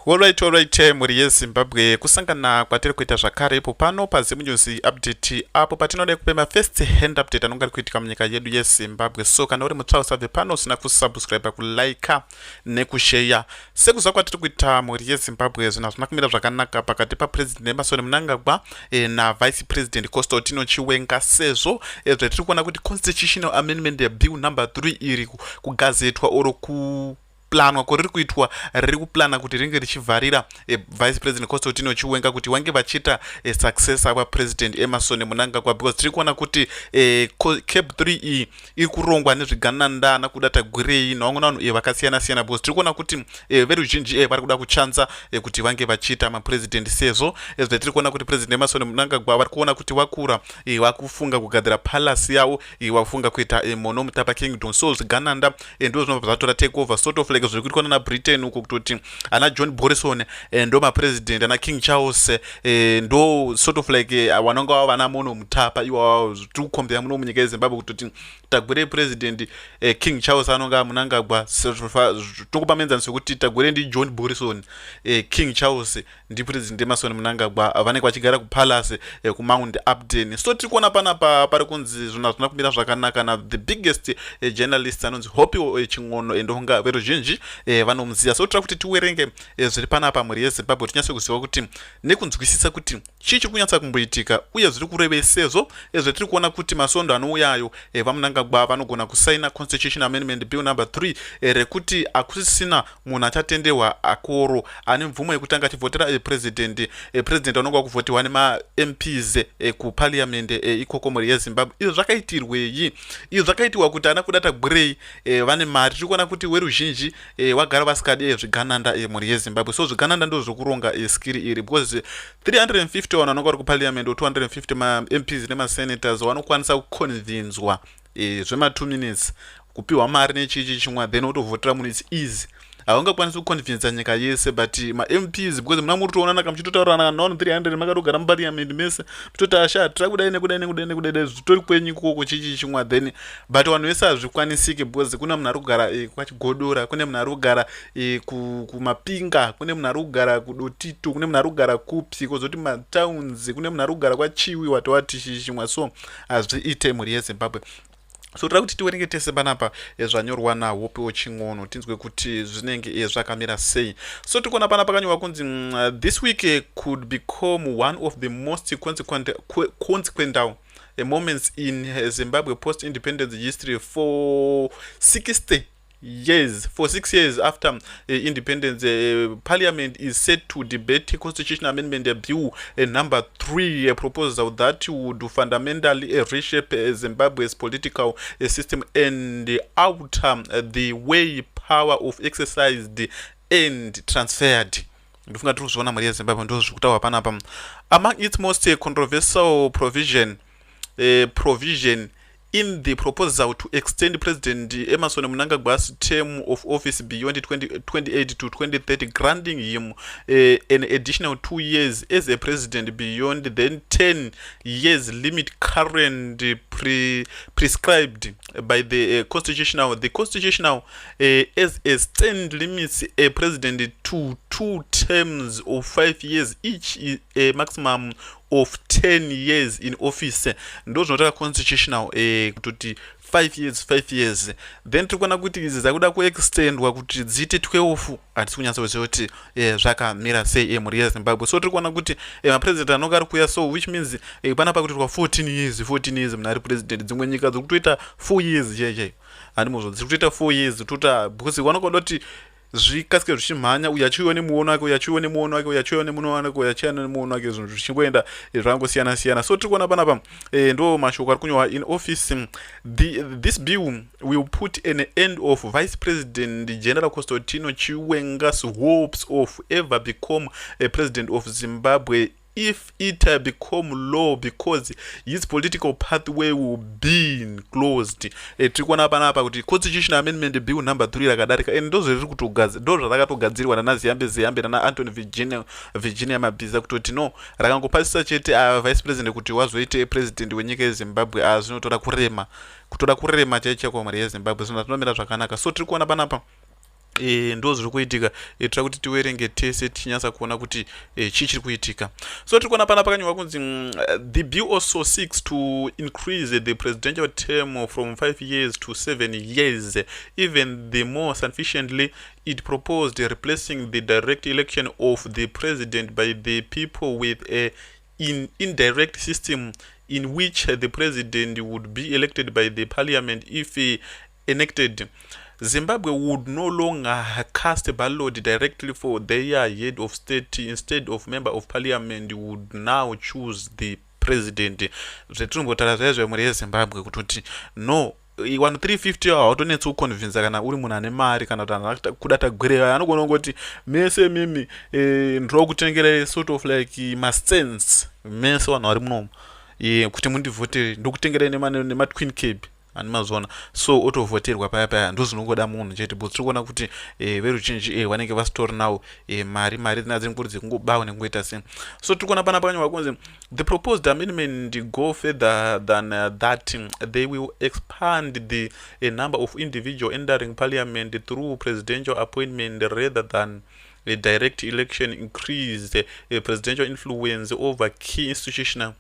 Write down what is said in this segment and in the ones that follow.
Alright, muri yeZimbabwe kusangana kwatiri kuita zvakare ipo pano paZimbabwe update apo patinoda kupema first hand update anonga ari kuitika munyika yedu yeZimbabwe. So kana uri mutsva usabve pano usina kusubscribe, kulike nekushare. Sekuziva kwatiri kuita muri yeZimbabwe zvinhu hazvina kumira zvakanaka pakati papresident Emerson Mnangagwa navice president Chiwenga, sezvo zvatiri kuona kuti constitutional amendment bill number 3 iri kugazetwa oro planwa riri kuitwa riri kuplana kuti ringe richivharira vice president Chiwenga kuti wange vachiita successor wapresident Emerson Mnangagwa, because tiri kuona kuti CAB3 iyi iri kurongwa nezvigananda nakuda tagwirei navamwe vanhu vakasiyana siyana, because tiri kuona kuti veruzhinji vari kuda kuchanza kuti vange vachiita mapresident, sezvo tiri kuona kuti president Emerson Mnangagwa vari kuona kuti vakura vakufunga kugadzira palace yavo, vakufunga kuita monomutapa kingdom. So zvigananda ndo zvinobva zvatora take over sort of zviri kuitwa na Britain uko kutoti ana John Morrison ndo mapresident, ana King Charles ndo sort of like vanonga vava vana mono mutapa iwavo. Tiri kukombera muno munyika yeZimbabwe kutoti tagwire president King Charles anonga Mnangagwa, tokupa menzano sekuti tagwire ndi John Morrison, King Charles ndi president Emerson Mnangagwa vanenge vachigara kupalace kumount Upton. So tiri kuona panapa pari kunzi zvinhu hazvina kumira zvakanaka na the biggest journalist anonzi Hope Ching'ono endonga veruzhinji vanomuziva. So tira kuti tiwerenge zviri panapa muri yeZimbabwe tinyatse kuziva kuti nekunzwisisa kuti chii chiri kunyatsa kumboitika uye zviri kurevei, sezvo zvatiri kuona kuti masondo anouyayo vaMnangagwa vanogona kusaina constitution amendment bill number 3 rekuti akusisina munhu achatendewa akoro ane mvumo yekuti anga achivhotera president anonga kuvhotiwa nemaMPs kuparliament ikoko muri yeZimbabwe. Izvo zvakaitirwei? Izvo zvakaitiwa kuti ana kuda tagwirei vane mari. Tiri kuona kuti weruzhinji wagara vasikadi zvigananda muri yeZimbabwe. So zvigananda ndo zvokuronga skiri iri, because 350 vanhu vanonga vari kuparliament 250 maMPs nemasenators vanokwanisa kuconvinswa zvema 2 minutes kupiwa mari nechichi chimwe then wotovhotera munhu. It's easy, haungakwanisi kuconvinsa nyika yese, but maMPs because muna muri toonana muchitotaurana navanhu 300 makatogara muparliament mese mutoti asha tira kudai nekudai zvitori kwenyu ikoko chichi chimwe then, but vanhu vese hazvikwanisiki because kune munhu ari kugara kwachigodora, kune munhu ari kugara kumapinga, kune munhu ari kugara kudotitu, kune munhu ari kugara kupi kozoti matowns, kune munhu ari kugara kwachiwi watowati chichi chimwe. So hazviite muri yeZimbabwe. So tira kuti tiwerenge tese panapa zvanyorwa naHope Ching'ono tinzwe kuti zvinenge zvakamira sei. So tikuona panapa kanyorwa kunzi this week could become one of the most consequential moments in Zimbabwe post-independence history for 6 years after independence. Parliament is set to debate constitutional amendment bill number 3, a proposal that would fundamentally reshape Zimbabwe's political system and alter the way power of exercised and transferred. Ndofunga tiri kuzviona muri yeZimbabwe ndo zvikutaura panapa. Among its most controversial provision in the proposal to extend President Emerson Mnangagwa's term of office beyond 2028 to 2030, granting him an additional 2 years as a president beyond the 10 years limit currently prescribed by the constitutional. The constitutional as a stand limits a president to 2 terms of 5 years, each a maximum of 10 years in office. Ndo zvinotaka constitutional kuti 5 years then tikuona kuti izi zakuda kuextendwa kuti dziite 12. Hatisi kunyatsa kuziva kuti zvakamira sei muri yeZimbabwe. So tikuona kuti mapresident anonga ari kuuya, so which means panapa kuti 14 years munhu ari president. Dzimwe nyika dziri kutoita 4 years chaichai, handimozvo dziri kutoita 4 years tota because vanokoda kuti zvikasike zvichimhanya, uyu achiuya nemuono wake, uyu achiuya nemuono wake, uyu achiuya nemuono wake, uyu achiuya nemuono wake, zvinhu zvichingoenda zvakangosiyana siyana. So tiri kuona panapa ndo mashoko ari kunyorwa in office. This bill will put an end of Vice President General Chiwenga's hopes of ever become a president of Zimbabwe if it become law, because his political pathway will be closed. Tikuona panapa kuti constitutional amendment bill number 3 rakadarika ndo zviri kutogadzirwa, ndo zvarakatogadzirwa nana Ziyambe nana Anthony Virginia Mabhiza kutoti no rakangopasisa chete vice president kuti wazoite president wenyika yeZimbabwe zvinotora kurema chaicho kwa muri yeZimbabwe, zvinhu zvinomira zvakanaka. So tiri kuona panapa ndo zviri kuitika. Tira kuti tiwerenge tese tichinyatsa kuona kuti chii chiri kuitika. So tiri kuona pana pakanyorwa kunzi the bill also seeks to increase the presidential term from 5 years to 7 years, even the more sufficiently. It proposed replacing the direct election of the president by the people with a indirect system in which the president would be elected by the parliament if enacted. Zimbabwe would no longer cast a ballot directly for their head of state. Instead of member of parliament would now choose the president. Zvetinombotara zvaizvo muri yezimbabwe kuti no 1350 hautonetsi kuconvinza kana uri munhu ane mari kana kuti kuda tagwereva anogona kungoti mese mimi ndiro kutengera sort of like masense mese vanhu vari munomu kuti mundivhotere ndokutengerai nematwin cabe ani mazona. So otovhoterwa paya paya ndozvinongoda munhu chete, but tiri kuona kuti veruzhinji vanenge vasitori nawo mari dzina nguri dzekungobawa nekungoita sei. So tiri kuona pana pakanyorwa kunzi the proposed amendment go further than that. They will expand the number of individuals entering parliament through presidential appointment rather than a direct election, increase presidential influence over key institutional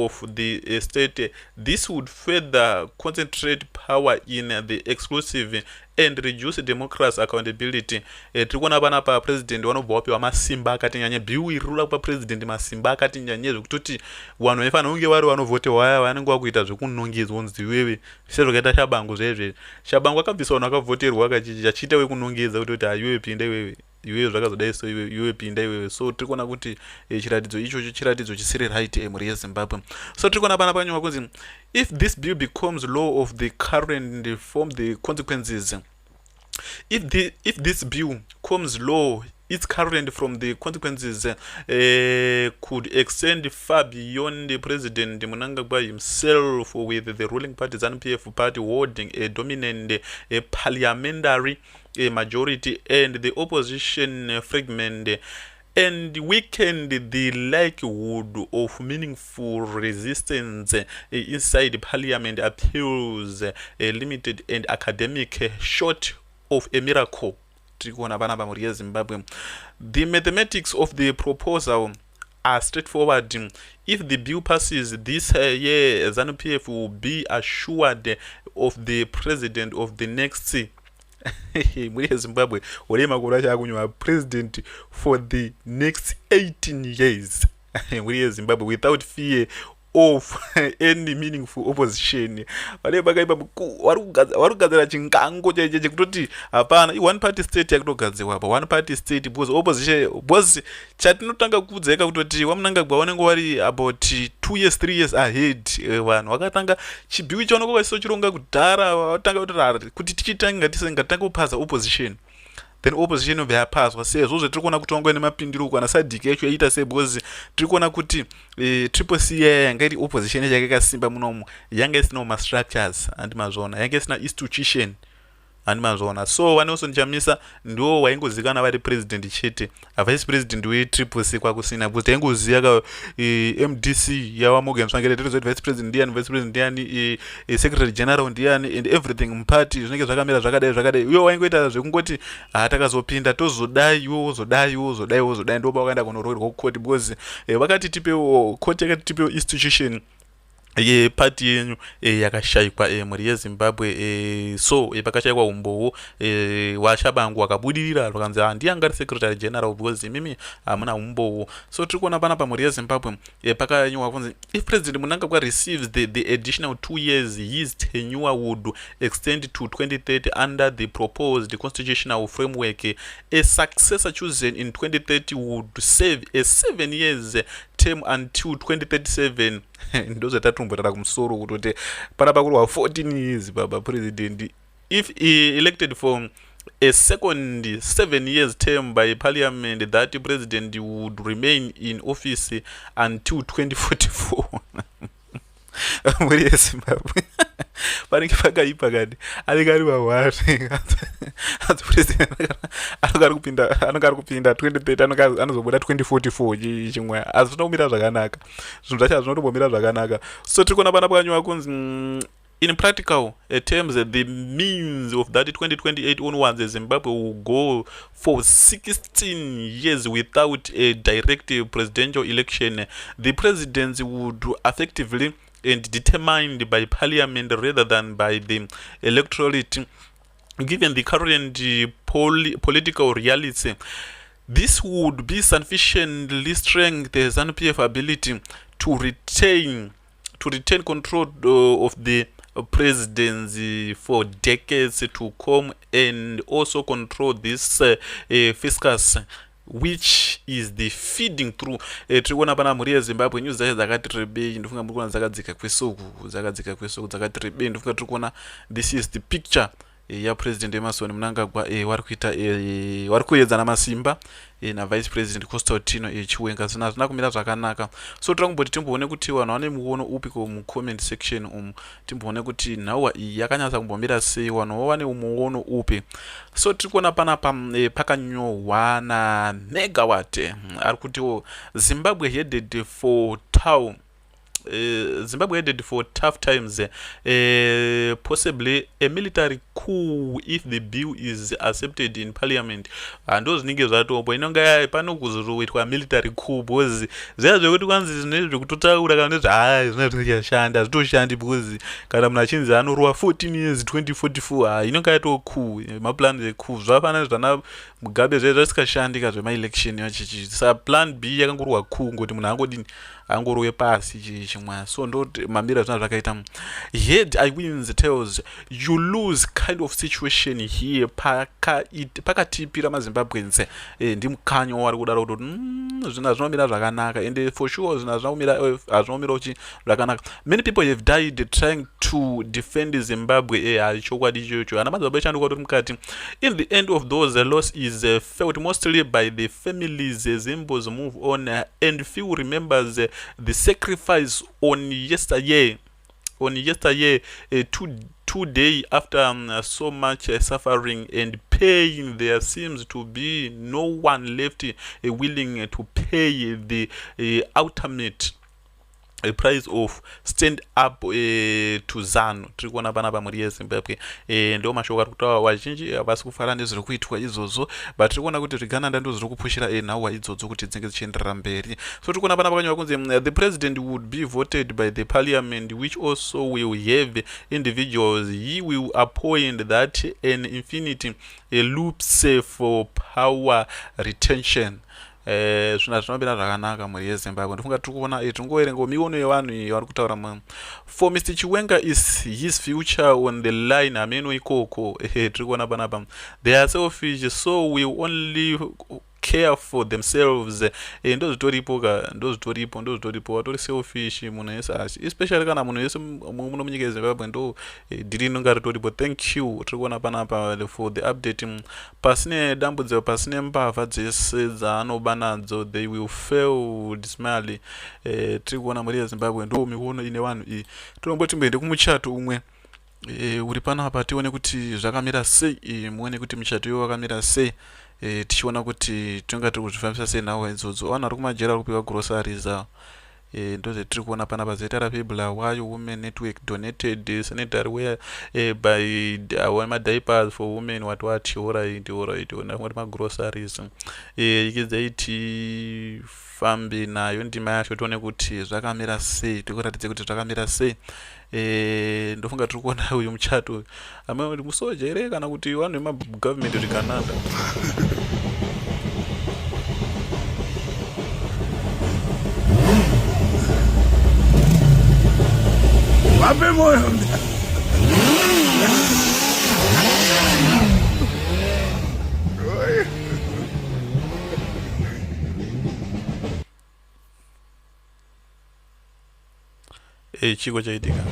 of the state. This would further concentrate power in the exclusive and reduce democracy accountability. Tiri kuona pana pa president vanobva vapiwa masimba akati nyanye. Bill iri rura kupa president masimba akati nyanye zvekutoti vanhu vaifanira kunge vari vanovhoterwa vaya vanenge vakuita zvekunongedzwa kunzi iwewe sezvakaita Shabangu zvezve. Shabangu akabvisa vanhu vakavhoterwa akachiita wekunongedza kuti iwewe pinda iwewe zvakazodai so iwewe pinda iwewe. So tiri kuona kuti chiratidzo ichocho chiratidzo chisiri right muri yeZimbabwe. So tiri kuona pana pakanyorwa kunzi if this bill becomes law of the current form, the consequences. If this bill becomes law, its current from the consequences could extend far beyond the President Mnangagwa himself, with the ruling party ZANU-PF party holding a dominant parliamentary majority and the opposition fragment, and weakened the likelihood of meaningful resistance inside parliament appeals limited and academic, short of a miracle. The mathematics of the proposal are straightforward. If the bill passes this year, ZANU-PF will be assured of the president of the next muri yeZimbabwe uri makuru achakunywa president for the next 18 years muri yeZimbabwe without fear of any meaningful opposition. Vale vakaipa vari kugadzira chingango chaiche chekutoti hapana one party state yakutogadzirwa apa one party state because opposition because chatinotanga kuudzeka kutoti waMnangagwa vanenge vari about 2 years 3 years ahead. Vanhu vakatanga chibhiwi chavanenge vachisochironga kudhara vatanga kuti tichitanga tisingatanga kupasa opposition, then opposition yobva yapaswa. Sezvo zvetiri kuona kuti wangova nemapindiro kana sadhiki yacho yaita sei, because tiri kuona kuti triple C yanga iri opposition yacho yakasimba munomu yanga isinawo mastructures handi mazvona, yanga isina institution handi mazvona. So vanosondichamisa ndo waingozikanwa vari president chete, havice president wetriple C kwakusina, because taingoziva ka MDC yava Morgan Tsvangirai tiri vice president ndiani, vice president ndiani, secretary general ndiani and everything mupati zvinenge zvakamira zvakadai. Uyo waingoita zvekungoti takazopinda tozodai iwo wozodai ndoba wakaenda kunoroverwa kukoti, because vakati tipewo koti yakati tipewo institution yepati yenyu yakashayikwa muri yeZimbabwe. So pakashayikwa umbowo waShabangu akabudirira vakanzi handiyanga ari secretary general because mimi hamuna umbowo. So tiri kuona pana pamuri yeZimbabwe pakanyorwa kunzi if president Mnangagwa receives the additional 2 years, his tenure would extend to 2030 under the proposed constitutional framework. A successor chosen in 2030 would serve a 7 years term until 2037. Ndozvatatomborara kumusoro kutoti pana pakurwa 14 years baba president. If elected for a second 7 years term by parliament, that president would remain in office until 2044. muri yeZimbabwe panenge pakaipa kadi anenge ari vahwari president anenge ari kupinda 2030 anozobuda 2044 chimwe asi zvinotomira zvakanaka, zvinhu zvacho zvinotombomira zvakanaka. So tiri kuona pana pakanyorwa kunzi In practical terms, the means of that 2028 onwards, Zimbabwe will go for 16 years without a direct presidential election. The presidency would effectively and determined by parliament rather than by the electorate. Given the current political reality, this would be sufficiently strength the ZANU-PF ability to retain control of the presidency for decades to come, and also control this fiscus, which is the feeding through. Tiriona pana mhuri yezimbabwe news dzacho dzakati rebei, ndofunga muri kuona dzakadzika kwesoku dzakati rebei, ndofunga tiri kuona this is the picture yapresident emerson mnangagwa vari kuedzana masimba navice president constantino chiwenga. Zvinhu hazvina kumira zvakanaka, so tira kumboti timboone kuti vanhu vane muono upi mucomment section umu, timboone kuti nhauwa iyi yakanyatsa kumbomira sei, vanhu vane muono upi. So tiri kuona panapa pakanyorwa namegawatt ari kutiwo Zimbabwe headed for tough times, possibly a military coup if the bill is accepted in parliament. Ndo zvinenge zvatombo inonga pano kuzoitwa military coup, because zviya zvekuti kwanzi zvinenge zvekutotaura kana zvinenge zvitoshandi, because kana munhu achinzi anorova 14 years 2044 inonga yato coup, maplan ecoup zvapana zvana Mugabe zvasikashandika zvemaelection yachichi. Sa plan B yakangorwa coup ngoti munhu angodini angorwe pasi chimwa. So ndo mamira zvina zvakaita head I wins tells you lose kind of situation here pakatipira mazimbabwense ndi mukanyo wari kudaro kuti zvina zvinomira zvakanaka, and for sure zvina zvinomira uchi zvakanaka. Many people have died trying to defend Zimbabwe. Chokwadi ichocho ana madzibaba echanduka kuti mukati in the end of those loss is felt mostly by the families. Zimbos move on and few remembers the sacrifice on yesterday, two days after so much suffering and pain. There seems to be no one left willing to pay the ultimate price of stand up to ZANU. Tiri kuona panapa muri yeZimbabwe ndo mashoko ari kutaura vazhinji havasi kufara nezviri kuitwa izvozvo, but tiri kuona kuti zvigananda ndo zviri kupushira nhauwa idzodzo kuti dzinge dzichienderera mberi. So tiri kuona panapa pakanyorwa kunzi the president would be voted by the parliament, which also will have individuals he will appoint that an infinity loops for power retention. Zvina zvinomira zvakanaka muri yeZimbabwe. Ndofunga tiri kuona tingoverenga miono yevanhu vari kutaura for Mr. Chiwenga is his future on the line. Ameno ikoko tiri kuona panapa they are selfish, so will only care for themselves. Ndo zvitoripo vatori selfish munhu yese asi, especially kana munhu yese muno munyika yeZimbabwe ndo diri inonga ritoripo. Thank you. Tiri kuona panapa for the update. Pasine dambudziko, pasine mbavha dzese dzaanoba nadzo, they will fail dismally. Tiri kuona muri yeZimbabwe ndo miono ine vanhu iyi. Tinomboti timboende kumuchato umwe uri panapa tione kuti zvakamira sei, muone kuti muchato iwo wakamira sei. Tichiona kuti tinonga tiri kuzvifambisa sei nhauwa idzodzo. Vanhu vari kumajera vari kupiwa groceries avo, ndo zvetiri kuona panapa. Zita rapebla wayo women network donated sanitary wear by madiapers for women what alright ndakungoti magroceries ikidzaiti fambe nayo ndima yacho tione kuti zvakamira sei, tikuratidze kuti zvakamira sei. Ndofunga tiri kuona uyu muchato amwe musoja here kana kuti vanhu vemagovernment zvikananda. Wape moyo chiko chaitika.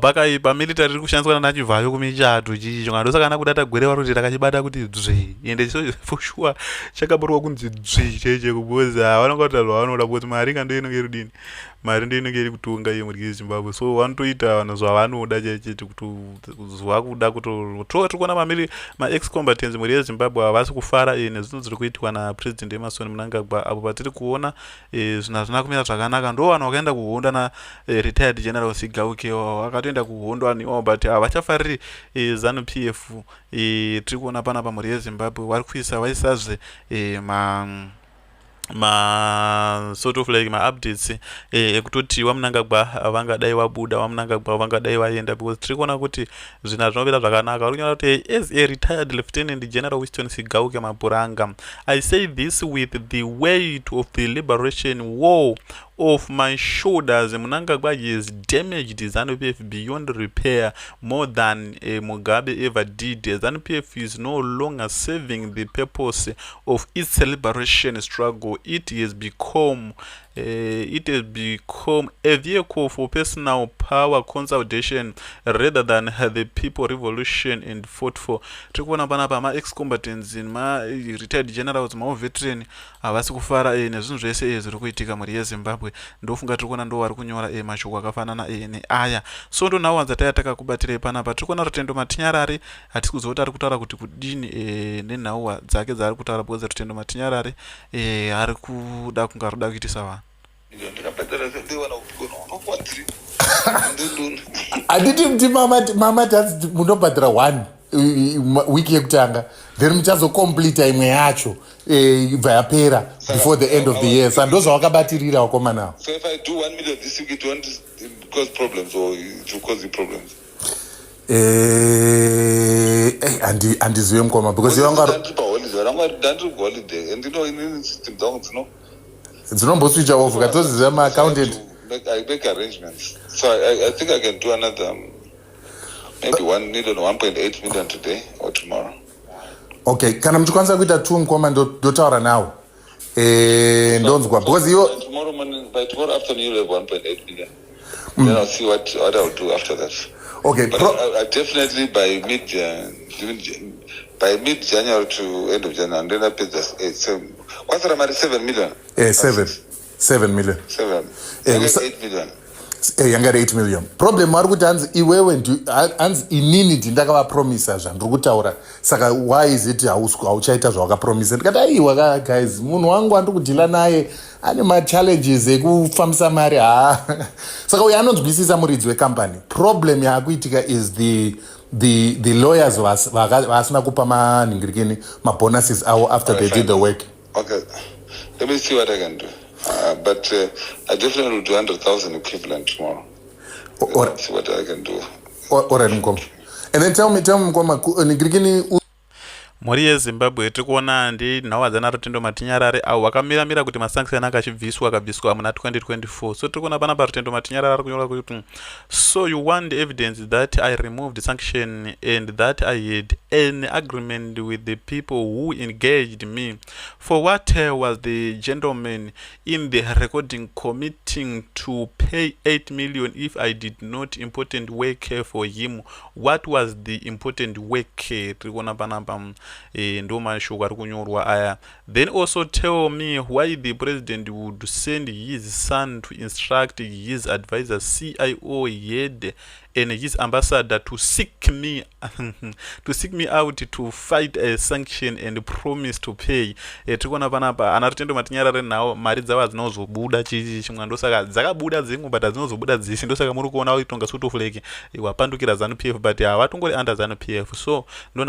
pakaipa military iri kushandiswa nachivhayo kumichato chicho kana ndosaka kuda tagwerewa kuti takachibata kuti dzvi ende so for sure chakaborwa kunzi dzvi cheche kuboza vanonga kutazva vanoda kuti mari kando inenge irudini mari ndo inenge iri kutunga iye muryezi Zimbabwe so vanotoita vanhu zvavanoda chechete kutozwa kuda tiri kuona ma-ex combatants muryezi Zimbabwe havasi kufara nezvinhu zviri kuitwa napresident Emerson Mnangagwa apo patiri kuona zvinhu hazvina kumira zvakanaka ndo vanhu vakaenda kuhondo na-retired general Sigauke vakatoenda kuhondo vanhu ivavo but havachafariri ZANU-PF tiri kuona panapa muryezi Zimbabwe vari kuisa vaisazve sort of like ma-updates ekutoti waMnangagwa vangadai wabuda waMnangagwa vangadai vaenda because tiri kuona kuti zvinhu hazvinomira zvakanaka vari kunyora kuti as a retired lieutenant general Winston Sigauke Mapuranga, I say this with the weight of the liberation war of my shoulders. Mnangagwa has damaged ZANU-PF beyond repair more than Mugabe ever did. ZANU-PF is no longer serving the purpose of its liberation struggle. It has become a vehicle for personal power consolidation rather than the people revolution and fought for. Tikuona panapa ma-ex-combatants ma-retired generals ma-veteran havasi kufara nezvinhu zvese zviri kuitika muryezi Zimbabwe ndofunga tiri kuona ndo vari kunyora mashoko akafanana neaya so ndo nawo wanza taya takakubatirei panapa tiri kuona Rutendo Matinyarare hatisi kuzoti ari kutaura kuti kudini nenhauwa dzake dzaari kutaura because Rutendo Matinyarare ari kuda kunga ruda kuitisa vanhu handiti mti mama tati munobhadhira 1 wiki yekutanga then muchazocompleta imwe yacho ibva yapera before the end of the year saka ndozvawakabatirira wakomanawo. So if I do 1 million this week, it won't cause problems or it will cause you problems? Handizive mukoma because holiday and you know in system down dzinomboswitcha off katoziziva maaccountant. I make arrangements. So I think I can do another maybe 1 million, 1.8 million today or tomorrow. Okay, kana muchikwanisa kuita 2 mukoma ndotaura nawo ndonzwa because tomorrow morning, by tomorrow afternoon you'll have 1.8 million. Then I'll see what I'll do after that. Okay, but I definitely by mid-January to end of January, and then I pay just 7. What's the amount? 7 million. 7 million. 8 million. Yanga 8 million. Problem ari kuti hanzi iwewe hanzi inini ndakavapromisa zvandiri kutaura saka why is it hauchaita zvawakapromisa ndikati aiwa guys munhu wangu andiri kudhila naye ane machallenges ekufambisa mari saka uyo anonzwisisa muridzi wekampani problem yaakuitika is the lawyers vasina kupa manhingirikini mabonuses avo after they did the work. Okay, let me see what I can do. But I definitely will do 100,000 equivalent tomorrow. Let's see what I can do. All right, Mkom. And then tell me, Mkom, ningirikini mhuri yeZimbabwe tiri kuona ndinhau dzana Rutendo Matinyarare avo vakamira kuti masanction akabviswa muna 2024 so tiri kuona panapa Rutendo Matinyarare ari kunyora kuti so you want evidence that I removed sanction and that I had an agreement with the people who engaged me. For what was the gentleman in the recording committing to pay 8 million if I did not important work for him? What was the important work? Tiri kuona panapa ndo mashoko ari kunyorwa aya. Then also tell me why the president would send his son to instruct his advisor CIO head and his ambassador to seek me out to fight a sanction and promise to pay. Tikona panapa ana Rutendo Matinyarare nawo mari dzavo hadzinozobuda chimwe ndosaka dzakabuda dzimwe but hadzinozobuda dzisi ndosaka muri kuona kuti tonga sort of like wapandukira ZANU-PF but havatongori under ZANU-PF so ndo